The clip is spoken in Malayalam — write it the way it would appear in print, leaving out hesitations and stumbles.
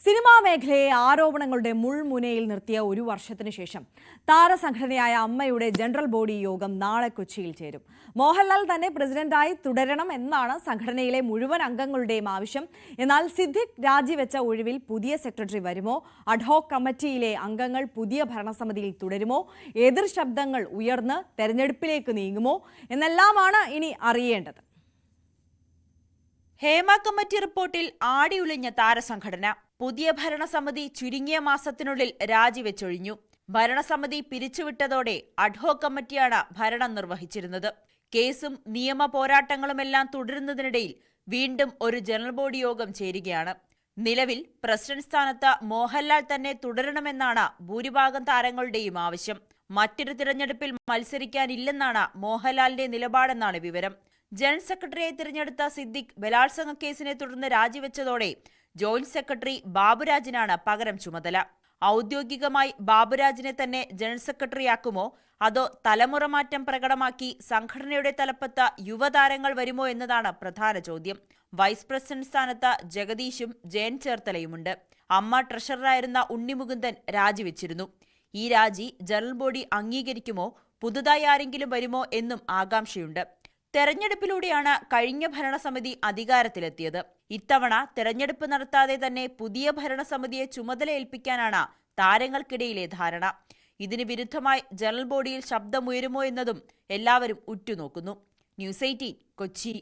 സിനിമാ മേഖലയെ ആരോപണങ്ങളുടെ മുൾമുനയിൽ നിർത്തിയ ഒരു വർഷത്തിനു ശേഷം താരസംഘടനയായ അമ്മയുടെ ജനറൽ ബോഡി യോഗം നാളെ കൊച്ചിയിൽ ചേരും. മോഹൻലാൽ തന്നെ പ്രസിഡന്റായി തുടരണം എന്നാണ് സംഘടനയിലെ മുഴുവൻ അംഗങ്ങളുടെയും ആവശ്യം. എന്നാൽ സിദ്ദിഖ് രാജിവെച്ച ഒഴിവിൽ പുതിയ സെക്രട്ടറി വരുമോ? അഡ്ഹോക് കമ്മിറ്റിയിലെ അംഗങ്ങൾ പുതിയ ഭരണസമിതിയിൽ തുടരുമോ? എതിർ ശബ്ദങ്ങൾ ഉയർന്ന് തെരഞ്ഞെടുപ്പിലേക്ക് നീങ്ങുമോ എന്നെല്ലാമാണ് ഇനി അറിയേണ്ടത്. ഹേമ കമ്മിറ്റി റിപ്പോർട്ടിൽ ആടിയുലഞ്ഞ താരസംഘടന. പുതിയ ഭരണസമിതി ചുരുങ്ങിയ മാസത്തിനുള്ളിൽ രാജിവെച്ചൊഴിഞ്ഞു. ഭരണസമിതി പിരിച്ചുവിട്ടതോടെ അഡ്ഹോക് കമ്മിറ്റിയാണ് ഭരണം നിർവഹിച്ചിരുന്നത്. കേസും നിയമ പോരാട്ടങ്ങളുമെല്ലാം തുടരുന്നതിനിടയിൽ വീണ്ടും ഒരു ജനറൽ ബോഡി യോഗം ചേരുകയാണ്. നിലവിൽ പ്രസിഡന്റ് സ്ഥാനത്ത് മോഹൻലാൽ തന്നെ തുടരണമെന്നാണ് ഭൂരിഭാഗം താരങ്ങളുടെയും ആവശ്യം. മറ്റൊരു തിരഞ്ഞെടുപ്പിൽ മത്സരിക്കാനില്ലെന്നാണ് മോഹൻലാലിന്റെ നിലപാടെന്നാണ് വിവരം. ജനറൽ സെക്രട്ടറിയായി തിരഞ്ഞെടുത്ത സിദ്ദിഖ് ബലാത്സംഗ കേസിനെ തുടർന്ന് രാജിവെച്ചതോടെ ജോയിന്റ് സെക്രട്ടറി ബാബുരാജിനാണ് പകരം ചുമതല. ഔദ്യോഗികമായി ബാബുരാജിനെ തന്നെ ജനറൽ സെക്രട്ടറിയാക്കുമോ അതോ തലമുറ മാറ്റം പ്രകടമാക്കി സംഘടനയുടെ തലപ്പത്ത് യുവതാരങ്ങൾ വരുമോ എന്നതാണ് പ്രധാന ചോദ്യം. വൈസ് പ്രസിഡന്റ് സ്ഥാനത്ത് ജഗദീഷും ജയൻ ചേർത്തലയുമുണ്ട്. അമ്മ ട്രഷററായിരുന്ന ഉണ്ണിമുകുന്ദൻ രാജിവെച്ചിരുന്നു. ഈ രാജി ജനറൽ ബോഡി അംഗീകരിക്കുമോ? പുതുതായി ആരെങ്കിലും വരുമോ എന്നും ആകാംക്ഷയുണ്ട്. തെരഞ്ഞെടുപ്പിലൂടെയാണ് കഴിഞ്ഞ ഭരണസമിതി അധികാരത്തിലെത്തിയത്. ഇത്തവണ തെരഞ്ഞെടുപ്പ് നടത്താതെ തന്നെ പുതിയ ഭരണസമിതിയെ ചുമതല ഏൽപ്പിക്കാനാണ് താരങ്ങൾക്കിടയിലെ ധാരണ. ഇതിന് വിരുദ്ധമായി ജനറൽ ബോഡിയിൽ ശബ്ദമുയരുമോ എന്നതും എല്ലാവരും ഉറ്റുനോക്കുന്നു. ന്യൂസ് 18 കൊച്ചി.